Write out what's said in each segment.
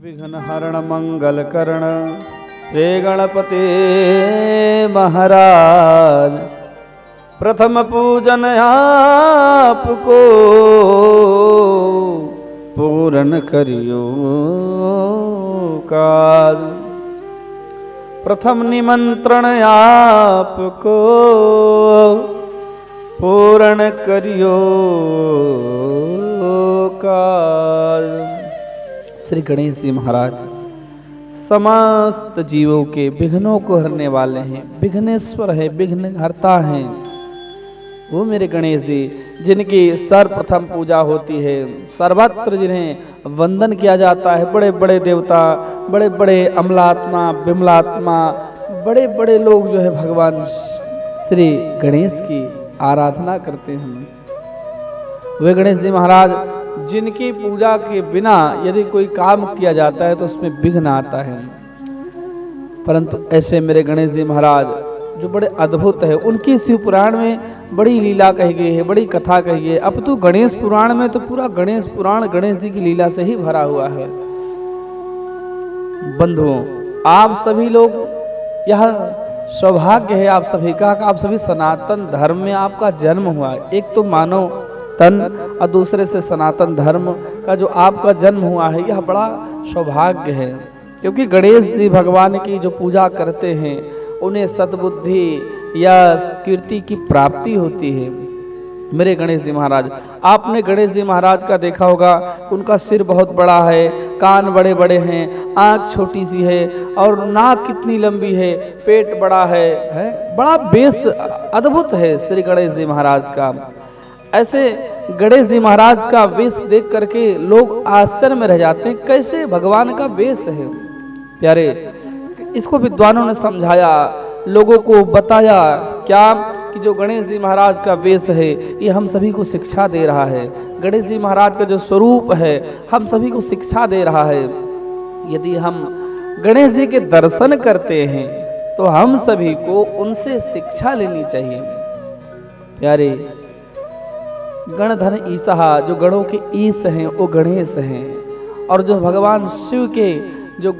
विघ्न हरण मंगल करण रे गणपते महाराज। प्रथम पूजन आपको पूर्ण करियो काज। प्रथम निमंत्रण आपको पूर्ण करियो काज। श्री गणेश जी महाराज समस्त जीवों के विघ्नों को हरने वाले हैं, विघ्नेश्वर है, विघ्न हरता हैं। वो मेरे गणेश जी जिनकी सर्वप्रथम पूजा होती है, सर्वत्र जिन्हें वंदन किया जाता है, बड़े बड़े देवता, बड़े बड़े अमलात्मा, विमलात्मा, बड़े बड़े लोग जो है भगवान श्री गणेश की आराधना करते हैं। वे गणेश जी महाराज जिनकी पूजा के बिना यदि कोई काम किया जाता है तो उसमें विघ्न आता है, परंतु ऐसे मेरे गणेश जी महाराज जो बड़े अद्भुत है, उनकी शिव पुराण में बड़ी लीला कही गई है, बड़ी कथा कही गई है। अब तो गणेश पुराण में तो पूरा गणेश पुराण गणेश जी की लीला से ही भरा हुआ है। बंधुओं, आप सभी लोग, यह सौभाग्य है आप सभी का, आप सभी सनातन धर्म में आपका जन्म हुआ। एक तो मानव तन और दूसरे से सनातन धर्म का जो आपका जन्म हुआ है, यह बड़ा सौभाग्य है, क्योंकि गणेश जी भगवान की जो पूजा करते हैं उन्हें सद्बुद्धि या कीर्ति की प्राप्ति होती है। मेरे गणेश जी महाराज, आपने गणेश जी महाराज का देखा होगा, उनका सिर बहुत बड़ा है, कान बड़े बड़े हैं, आंख छोटी सी है और नाक कितनी लंबी है, पेट बड़ा है, बड़ा बेस अद्भुत है श्री गणेश जी महाराज का। ऐसे गणेश जी महाराज का वेश देख करके लोग आश्चर्य में रह जाते हैं, कैसे भगवान का वेश है। प्यारे, इसको विद्वानों ने समझाया, लोगों को बताया क्या कि जो गणेश जी महाराज का वेश है ये हम सभी को शिक्षा दे रहा है। गणेश जी महाराज का जो स्वरूप है हम सभी को शिक्षा दे रहा है। यदि हम गणेश जी के दर्शन करते हैं तो हम सभी को उनसे शिक्षा लेनी चाहिए। प्यारे, गणधन ईसा, जो गणों के ईश हैं वो गणेश हैं, और जो भगवान शिव के जो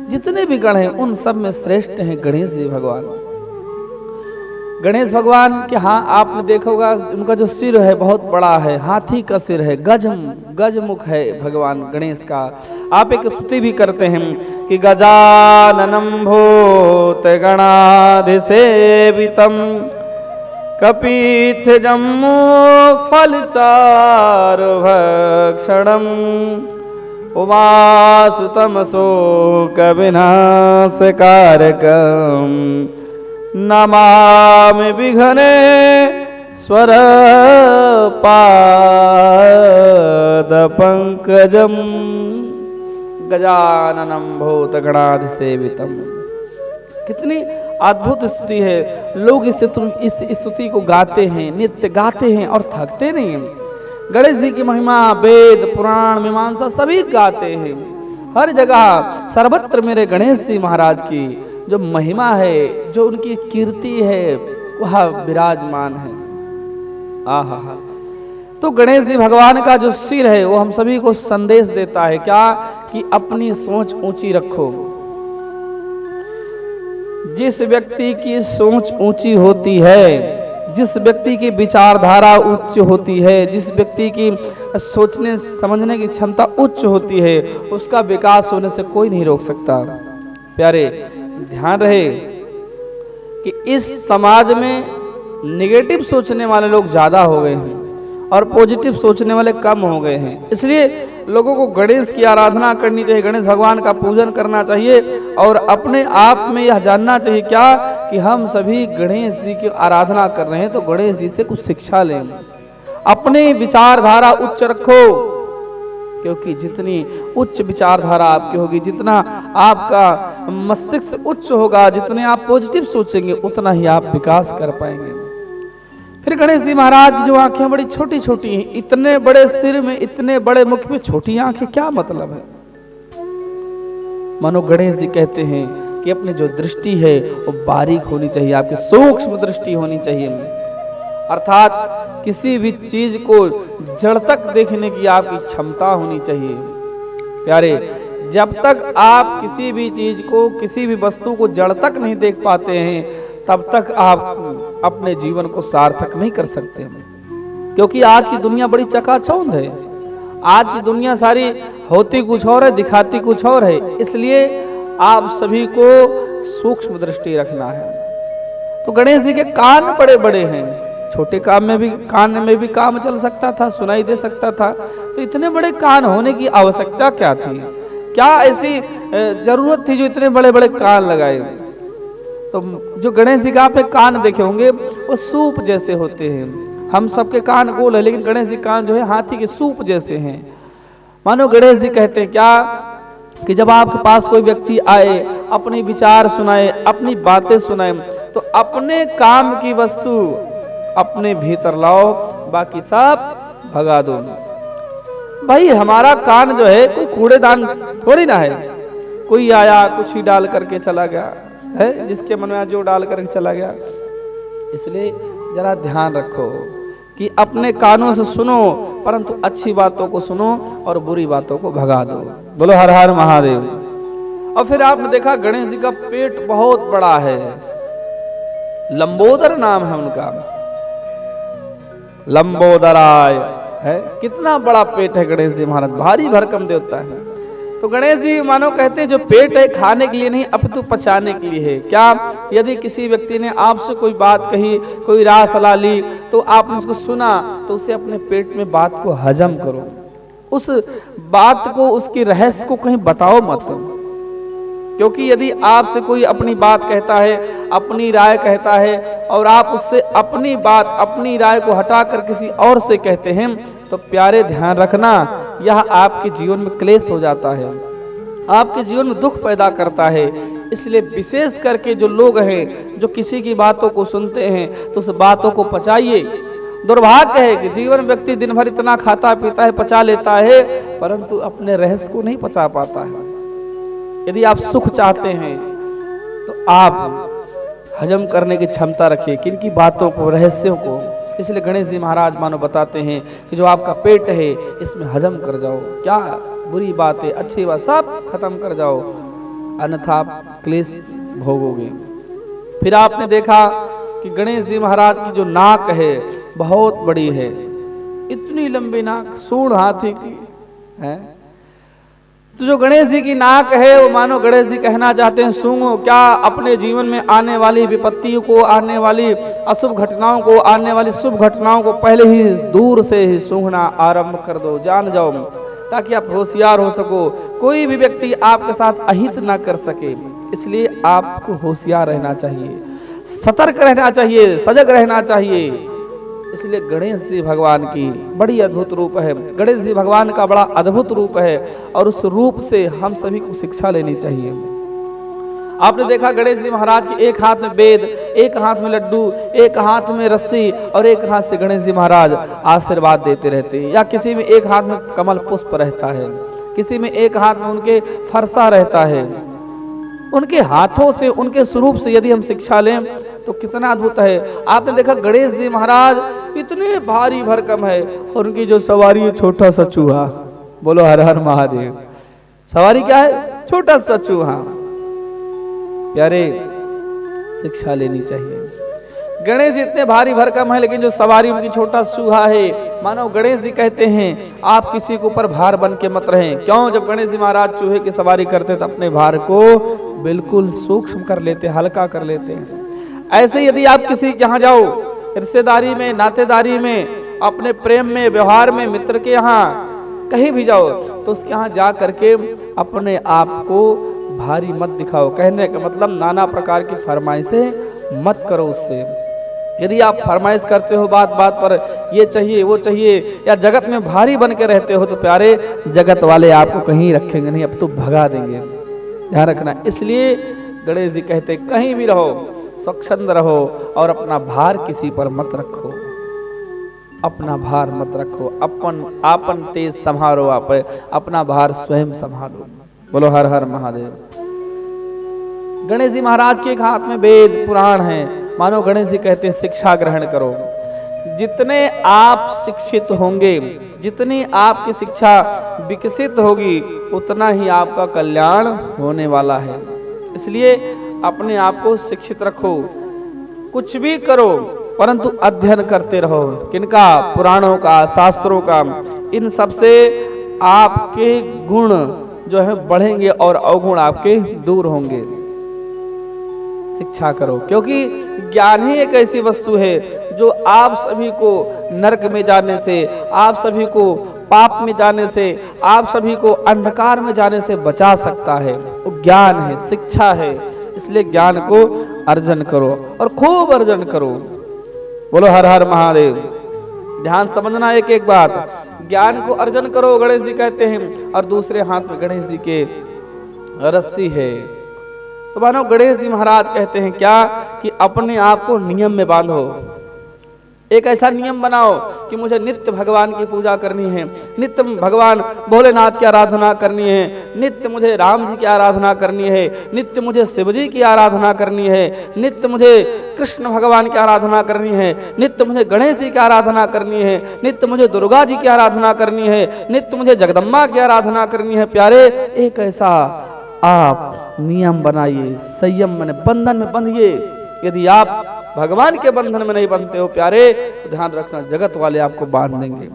जितने भी गण हैं उन सब में श्रेष्ठ हैं गणेश जी भगवान। गणेश भगवान के, हाँ आपने देखा होगा, उनका जो सिर है बहुत बड़ा है, हाथी का सिर है, गजमुख है भगवान गणेश का। आप एक स्तुति भी करते हैं कि गजाननं भूत गणाधिसेवितम् कपीथ जम्मू फलचार भक्षणम् उमासुतम शोक विनाशकारकम् नमामि विघ्ने स्वर पाद पंकजम् गजाननं भूत गणाधिसेवितम्। कितनी अद्भुत स्तुति है। लोग इस स्तुति को गाते हैं, नित्य गाते हैं और थकते नहीं हैं। गणेश जी की महिमा वेद पुराण मीमांसा सभी गाते हैं, हर जगह सर्वत्र मेरे गणेश जी महाराज की जो महिमा है, जो उनकी कीर्ति है, वह विराजमान है। आहा, तो गणेश जी भगवान का जो सिर है वो हम सभी को संदेश देता है क्या कि अपनी सोच ऊंची रखो। जिस व्यक्ति की सोच ऊंची होती है, जिस व्यक्ति की विचारधारा उच्च होती है, जिस व्यक्ति की सोचने समझने की क्षमता उच्च होती है, उसका विकास होने से कोई नहीं रोक सकता। प्यारे, ध्यान रहे कि इस समाज में नेगेटिव सोचने वाले लोग ज्यादा हो गए हैं और पॉजिटिव सोचने वाले कम हो गए हैं। इसलिए लोगों को गणेश की आराधना करनी चाहिए, गणेश भगवान का पूजन करना चाहिए और अपने आप में यह जानना चाहिए क्या कि हम सभी गणेश जी की आराधना कर रहे हैं तो गणेश जी से कुछ शिक्षा लें। अपनी विचारधारा उच्च रखो, क्योंकि जितनी उच्च विचारधारा आपकी होगी, जितना आपका मस्तिष्क उच्च होगा, जितने आप पॉजिटिव सोचेंगे उतना ही आप विकास कर पाएंगे। फिर गणेश जी महाराज की जो आंखें बड़ी छोटी छोटी हैं, इतने बड़े सिर में इतने बड़े मुख में छोटी आंखें, क्या मतलब है। मानो गणेश जी कहते हैं कि अपनी जो दृष्टि है वो बारीक होनी चाहिए, आपकी सूक्ष्म दृष्टि होनी चाहिए, अर्थात किसी भी चीज को जड़ तक देखने की आपकी क्षमता होनी चाहिए। प्यारे, जब तक आप किसी भी चीज को, किसी भी वस्तु को जड़ तक नहीं देख पाते हैं, तब तक आप अपने जीवन को सार्थक नहीं कर सकते। क्योंकि आज की दुनिया बड़ी चकाचौंध है। आज की दुनिया सारी होती कुछ और है, दिखाती कुछ और है। इसलिए आप सभी को सूक्ष्म दृष्टि रखना है। तो गणेश जी के कान बड़े बड़े हैं, छोटे कान में भी काम चल सकता था, सुनाई दे सकता था। तो इतने बड़े कान होने की आवश्यकता क्या थी? क्या ऐसी जरूरत थी जो इतने बड़े बड़े कान लगाए? तो जो गणेश जी का आपने कान देखे होंगे वो सूप जैसे होते हैं। हम सबके कान गोल है, लेकिन गणेश जी कान जो है हाथी के सूप जैसे हैं। मानो गणेश जी कहते हैं क्या कि जब आपके पास कोई व्यक्ति आए, अपने विचार सुनाए, अपनी बातें सुनाए, तो अपने काम की वस्तु अपने भीतर लाओ, बाकी सब भगा दो। भाई हमारा कान जो है कोई कूड़ेदान थोड़ी ना है। कोई आया कुछ ही डाल करके चला गया है, जिसके मन में जो डाल करके चला गया। इसलिए जरा ध्यान रखो कि अपने कानों से सुनो, परंतु अच्छी बातों को सुनो और बुरी बातों को भगा दो। बोलो हर हर महादेव। और फिर आपने देखा गणेश जी का पेट बहुत बड़ा है, लंबोदर नाम है उनका, लंबोदराय है। कितना बड़ा पेट है गणेश जी महाराज, भारी भरकम देवता है। तो गणेश जी मानो कहते हैं जो पेट है खाने के लिए नहीं अपितु पचाने के लिए है। क्या? यदि किसी व्यक्ति ने आपसे कोई बात कही, कोई राह सलाह ली, तो आपने उसको सुना, तो उसे अपने पेट में बात को हजम करो। उस बात को, उसके रहस्य को कहीं बताओ मत। क्योंकि यदि आपसे कोई अपनी बात कहता है, अपनी राय कहता है, और आप उससे अपनी बात, अपनी राय को हटाकर किसी और से कहते हैं, तो प्यारे ध्यान रखना, यह आपके जीवन में क्लेश हो जाता है, आपके जीवन में दुख पैदा करता है। इसलिए विशेष करके जो लोग हैं जो किसी की बातों को सुनते हैं, तो उस बातों को पचाइए। दुर्भाग्य है कि जीवन व्यक्ति दिन भर इतना खाता पीता है, पचा लेता है, परंतु अपने रहस्य को नहीं पचा पाता है। यदि आप सुख चाहते हैं तो आप हजम करने की क्षमता रखिए किनकी बातों को, रहस्यों को। इसलिए गणेश जी महाराज मानो बताते हैं कि जो आपका पेट है इसमें हजम कर जाओ, क्या बुरी बात है, अच्छी बात सब खत्म कर जाओ, अन्यथा आप क्लेश भोगोगे। फिर आपने देखा कि गणेश जी महाराज की जो नाक है बहुत बड़ी है, इतनी लंबी नाक, सूंड हाथी की है। तो जो गणेश जी की नाक है वो मानो गणेश जी कहना चाहते हैं सूंघो। क्या? अपने जीवन में आने वाली विपत्तियों को, आने वाली अशुभ घटनाओं को, आने वाली शुभ घटनाओं को पहले ही दूर से ही सूंघना आरंभ कर दो, जान जाओ, ताकि आप होशियार हो सको, कोई भी व्यक्ति आपके साथ अहित ना कर सके। इसलिए आपको होशियार रहना चाहिए, सतर्क रहना चाहिए, सजग रहना चाहिए। इसलिए गणेश जी भगवान की बड़ी अद्भुत रूप है, गणेश जी भगवान का बड़ा अद्भुत रूप है, और उस रूप से हम सभी को शिक्षा लेनी चाहिए। आपने देखा गणेश जी महाराज के एक हाथ में वेद, एक हाथ में लड्डू, एक हाथ में रस्सी, और एक हाथ से गणेश जी महाराज आशीर्वाद देते रहते हैं। या किसी में एक हाथ में कमल पुष्प रहता है, किसी में एक हाथ में उनके फरसा रहता है। उनके हाथों से, उनके स्वरूप से यदि हम शिक्षा लें तो कितना अद्भुत है। आपने देखा गणेश जी महाराज इतने भारी भरकम है, और उनकी जो सवारी है छोटा सा चूहा। बोलो हर हर महादेव। सवारी क्या है? छोटा सा चूहा। प्यारे शिक्षा लेनी चाहिए। गणेश जी इतने भारी भरकम है, लेकिन जो सवारी उनकी छोटा चूहा है। मानो गणेश जी कहते हैं आप किसी के ऊपर भार बन के मत रहें। क्यों? जब गणेश जी महाराज चूहे की सवारी करते तो अपने भार को बिल्कुल सूक्ष्म कर लेते, हल्का कर लेते हैं। ऐसे यदि आप किसी के यहाँ जाओ, रिश्तेदारी में, नातेदारी में, अपने प्रेम में, व्यवहार में, मित्र के यहाँ कहीं भी जाओ, तो उसके यहाँ जा करके अपने आप को भारी मत दिखाओ। कहने का मतलब नाना प्रकार की फरमाइशें मत करो उससे। यदि आप फरमाइश करते हो बात बात पर, ये चाहिए वो चाहिए, या जगत में भारी बन के रहते हो, तो प्यारे जगत वाले आपको कहीं रखेंगे नहीं, अब तो भगा देंगे। ध्यान रखना। इसलिए गणेश जी कहते कहीं भी रहो स्वच्छंद रहो, और अपना भार किसी पर मत रखो, अपना भार मत रखो। आपन तेज संभारो, आप अपना भार स्वयं संभालो। बोलो हर हर महादेव। गणेश जी महाराज के एक हाथ में वेद पुराण है। मानो गणेश जी कहते हैं शिक्षा ग्रहण करो। जितने आप शिक्षित होंगे, जितनी आपकी शिक्षा विकसित होगी, उतना ही आपका कल्याण होने वाला है। इसलिए अपने आप को शिक्षित रखो, कुछ भी करो परंतु अध्ययन करते रहो। किनका? पुराणों का, शास्त्रों का। इन सब से आपके गुण जो है बढ़ेंगे और अवगुण आपके दूर होंगे। शिक्षा करो, क्योंकि ज्ञान ही एक ऐसी वस्तु है जो आप सभी को नरक में जाने से, आप सभी को पाप में जाने से, आप सभी को अंधकार में जाने से बचा सकता है। वो ज्ञान है, शिक्षा है। इसलिए ज्ञान को अर्जन करो और खूब अर्जन करो। बोलो हर हर महादेव। ध्यान समझना एक एक बात। ज्ञान को अर्जन करो, गणेश जी कहते हैं, और दूसरे हाथ में गणेश जी के रस्सी है। तो मानो गणेश जी महाराज कहते हैं क्या कि अपने आप को नियम में बांधो। एक ऐसा नियम बनाओ कि मुझे नित्य भगवान की पूजा करनी है, नित्य भगवान भोलेनाथ की आराधना करनी है, नित्य मुझे राम जी की आराधना करनी है, नित्य मुझे शिव जी की आराधना करनी है, नित्य मुझे कृष्ण भगवान की आराधना करनी है, नित्य मुझे गणेश जी की आराधना करनी है, नित्य मुझे दुर्गा जी की आराधना करनी है, नित्य मुझे जगदम्बा की आराधना करनी है। प्यारे, एक ऐसा आप नियम बनाइए, संयम में, बंधन में बंधिए। यदि आप भगवान के बंधन में नहीं बंधते हो प्यारे, तो ध्यान रखना जगत वाले आपको बांध देंगे।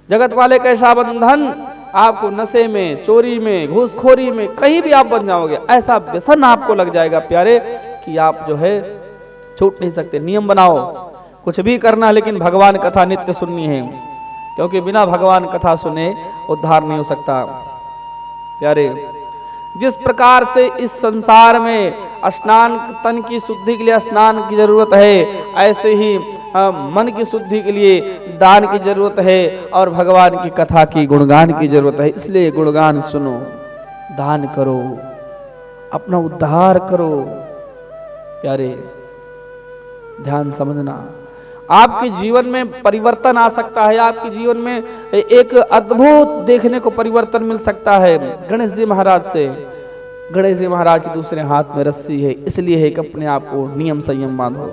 जगत वाले कैसा बंधन? आपको नशे में, चोरी में, घूसखोरी में, कहीं भी आप बन जाओगे। ऐसा व्यसन आपको लग जाएगा प्यारे कि आप जो है छूट नहीं सकते। नियम बनाओ, कुछ भी करना लेकिन भगवान कथा नित्य सुननी है, क्योंकि बिना भगवान कथा सुने उद्धार नहीं हो सकता। प्यारे, जिस प्रकार से इस संसार में स्नान, तन की शुद्धि के लिए स्नान की जरूरत है, ऐसे ही मन की शुद्धि के लिए दान की जरूरत है और भगवान की कथा की, गुणगान की जरूरत है। इसलिए गुणगान सुनो, दान करो, अपना उद्धार करो। प्यारे, ध्यान समझना, आपके जीवन में परिवर्तन आ सकता है। आपके जीवन में एक अद्भुत देखने को परिवर्तन मिल सकता है। गणेश जी महाराज से, गणेश जी महाराज के दूसरे हाथ में रस्सी है, इसलिए है कि अपने आप को नियम संयम बांधो।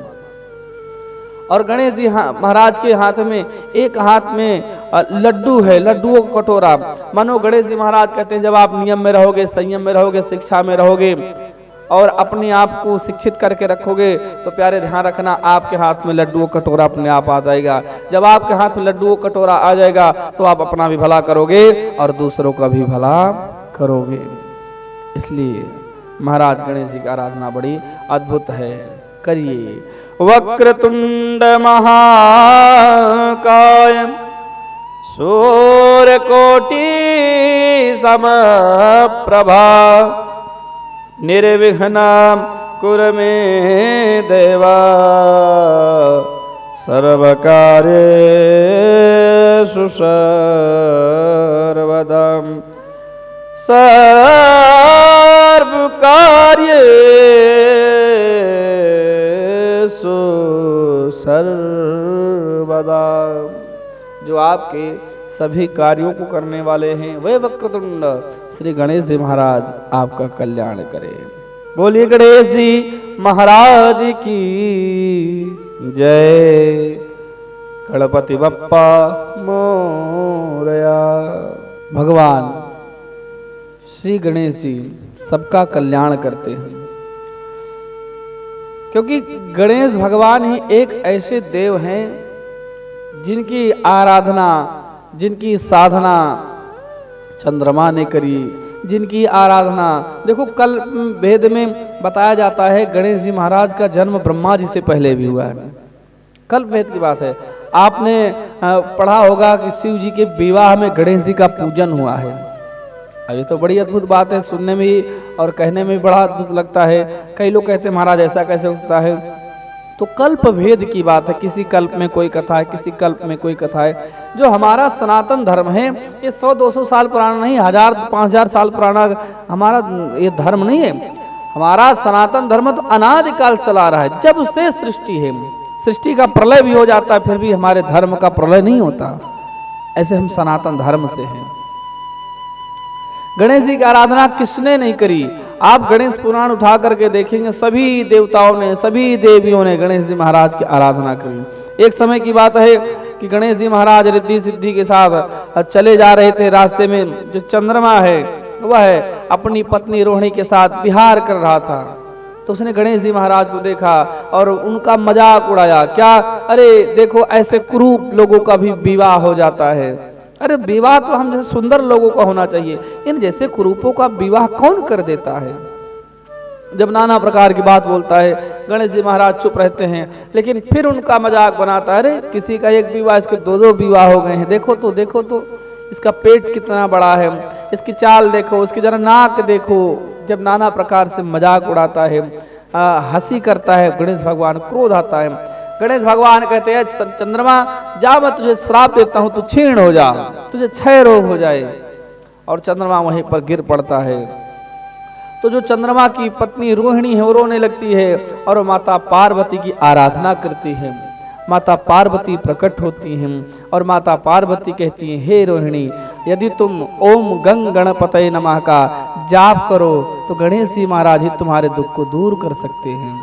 और गणेश जी महाराज के हाथ में, एक हाथ में लड्डू है, लड्डुओं का कटोरा। मानो गणेश जी महाराज कहते हैं, जब आप नियम में रहोगे, संयम में रहोगे, शिक्षा में रहोगे और अपने आप को शिक्षित करके रखोगे, तो प्यारे ध्यान रखना, आपके हाथ में लड्डुओं कटोरा अपने आप आ जाएगा। जब आपके हाथ में लड्डुओं कटोरा आ जाएगा तो आप अपना भी भला करोगे और दूसरों का भी भला करोगे। इसलिए महाराज गणेश जी की आराधना बड़ी अद्भुत है, करिए। वक्रतुंड महाकाय सूर्यकोटि समप्रभा निर्विघ्नं कुरु मे देवा सर्वकार्येषु सर्वदा सर्वकार्येषु सर्वदा। जो आपके सभी कार्यों को करने वाले हैं, वे वक्रतुंड श्री गणेश जी महाराज आपका कल्याण करें। बोलिए गणेश जी महाराज की जय। गणपति बप्पा मोरया। भगवान श्री गणेश जी सबका कल्याण करते हैं, क्योंकि गणेश भगवान ही एक ऐसे देव हैं जिनकी आराधना, जिनकी साधना चंद्रमा ने करी, जिनकी आराधना, देखो कल वेद में बताया जाता है गणेश जी महाराज का जन्म ब्रह्मा जी से पहले भी हुआ है। कल वेद की बात है। आपने पढ़ा होगा कि शिव जी के विवाह में गणेश जी का पूजन हुआ है। अभी तो बड़ी अद्भुत बात है, सुनने में ही और कहने में भी बड़ा अद्भुत लगता है। कई लोग कहते हैं महाराज ऐसा कैसे हो सकता है, तो कल्प भेद की बात है। किसी कल्प में कोई कथा है, किसी कल्प में कोई कथा है। जो हमारा सनातन धर्म है ये 100-200 साल पुराना नहीं, 1000-5000 साल पुराना हमारा ये धर्म नहीं है। हमारा सनातन धर्म तो अनादिकाल चला रहा है, जब से सृष्टि है। सृष्टि का प्रलय भी हो जाता है, फिर भी हमारे धर्म का प्रलय नहीं होता। ऐसे हम सनातन धर्म से हैं। गणेश जी की आराधना किसने नहीं करी? आप गणेश पुराण उठा करके देखेंगे, सभी देवताओं ने, सभी देवियों ने गणेश जी महाराज की आराधना करी। एक समय की बात है कि गणेश जी महाराज रिद्धि सिद्धि के साथ चले जा रहे थे। रास्ते में जो चंद्रमा है वह अपनी पत्नी रोहिणी के साथ विहार कर रहा था। तो उसने गणेश जी महाराज को देखा और उनका मजाक उड़ाया। क्या, अरे देखो ऐसे कुरूप लोगों का भी विवाह हो जाता है। अरे विवाह तो हम जैसे सुंदर लोगों का होना चाहिए, इन जैसे कुरूपों का विवाह कौन कर देता है। जब नाना प्रकार की बात बोलता है, गणेश जी महाराज चुप रहते हैं, लेकिन फिर उनका मजाक बनाता है। अरे किसी का एक विवाह, इसके दो दो विवाह हो गए हैं। देखो तो इसका पेट कितना बड़ा है, इसकी चाल देखो, उसकी जरा नाक देखो। जब नाना प्रकार से मजाक उड़ाता है, हंसी करता है गणेश भगवान, क्रोध आता है। गणेश भगवान कहते हैं, चंद्रमा जा, मैं तुझे श्राप देता हूं, तू क्षीण हो जा, तुझे क्षय रोग हो जाए। और चंद्रमा वहीं पर गिर पड़ता है। तो जो चंद्रमा की पत्नी रोहिणी है वो रोने लगती है और माता पार्वती की आराधना करती है। माता पार्वती प्रकट होती हैं और माता पार्वती कहती हैं, हे रोहिणी, यदि तुम ओम गंग गणपतये नमः का जाप करो तो गणेश जी महाराज ही तुम्हारे दुख को दूर कर सकते हैं।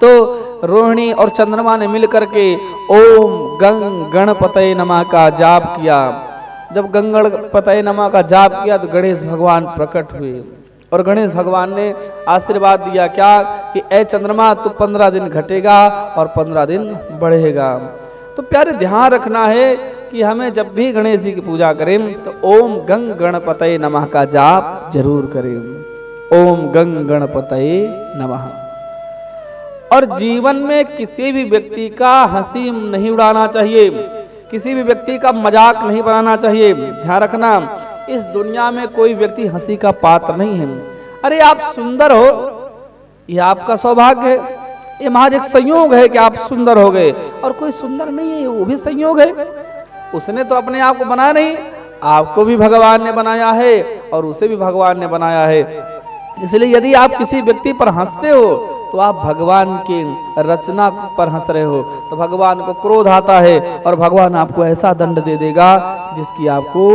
तो रोहिणी और चंद्रमा ने मिलकर के ओम गंग गणपतये नमः का जाप किया। जब गंग गणपतये नमः का जाप किया तो गणेश भगवान प्रकट हुए और गणेश भगवान ने आशीर्वाद दिया क्या कि ए चंद्रमा, तू 15 दिन घटेगा और 15 दिन बढ़ेगा। तो प्यारे ध्यान रखना है कि हमें जब भी गणेश जी की पूजा करें तो ओम गंग गणपतये नमः का जाप जरूर करें। ओम गंग गणपतये नमः। और जीवन में किसी भी व्यक्ति का हंसी नहीं उड़ाना चाहिए, किसी भी व्यक्ति का मजाक नहीं बनाना चाहिए। ध्यान रखना, इस दुनिया में कोई व्यक्ति हंसी का पात्र नहीं है। अरे आप सुंदर हो, यह आपका सौभाग्य है, ये महज एक संयोग है कि आप सुंदर हो गए। और कोई सुंदर नहीं है, वो भी संयोग है, उसने तो अपने आप को बनाया नहीं, आपको भी भगवान ने बनाया है और उसे भी भगवान ने बनाया है। इसलिए यदि आप किसी व्यक्ति पर हंसते हो तो आप भगवान की रचना पर हंस रहे हो, तो भगवान को क्रोध आता है और भगवान आपको ऐसा दंड दे देगा जिसकी आपको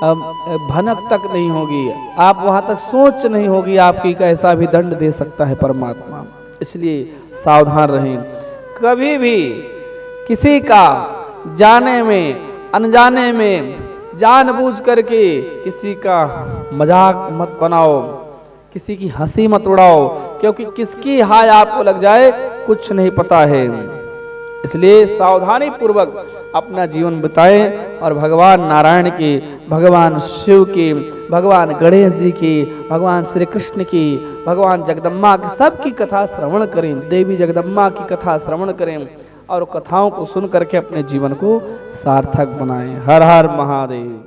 भनक तक नहीं होगी, आप वहां तक सोच नहीं होगी आपकी कैसा भी दंड दे सकता है परमात्मा। इसलिए सावधान रहें, कभी भी किसी का जाने में अनजाने में जानबूझ करके किसी का मजाक मत बनाओ, किसी की हंसी मत उड़ाओ, क्योंकि किसकी हाय आपको लग जाए कुछ नहीं पता है। इसलिए सावधानी पूर्वक अपना जीवन बिताएं और भगवान नारायण की, भगवान शिव की, भगवान गणेश जी की, भगवान श्री कृष्ण की, भगवान जगदम्बा की, सबकी कथा श्रवण करें, देवी जगदम्बा की कथा श्रवण करें और कथाओं को सुन करके अपने जीवन को सार्थक बनाएं। हर हर महादेव।